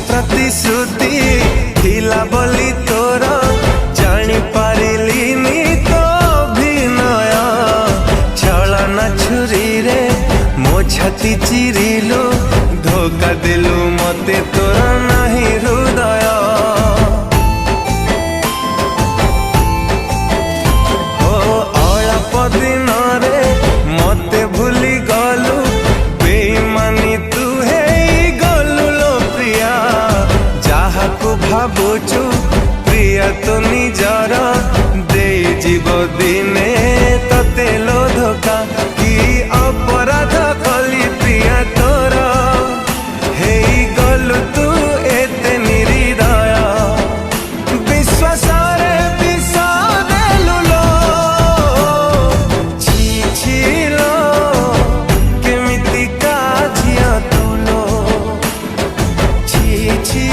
प्रतिश्रुति थिला बोली तोर जानी पारिलिनी तो अभिनय छलना छुरी रे मो छाती चिरिलु धोखा देलु मते तोर नाही हृदय हो अल्प दिन रे मते भूली गलु बेईमानी तू है गलु लो प्रिया को भावुचु प्रिया तो निजर दे जीव दिने तते लो धोखा कि अपराध कली प्रिया तोर हे गलु तू एते निरीदय विश्वास रे विष देलु लो छी छी लो केमिति का झिया तू लो छी छी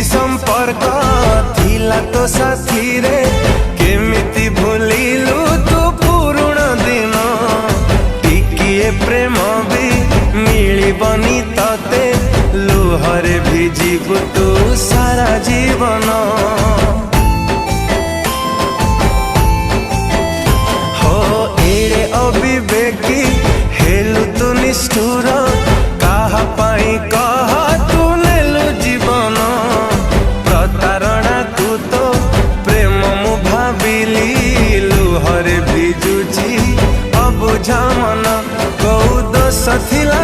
संपर्क थिला तो साथी रे केमिति भूलिलु तू पुरुण दिन टिकिए प्रेम भी मिलिबनी तते लुहरे भिजिबु तू सारा जीवन हो एड़े अविवेकी हेलु तू निष्ठुर काहा पाई कह तू नेलु जीवन तारणा तू तो प्रेम मु भाविली लुहरे भिजुची अबुझा मन कौ दोष थिला।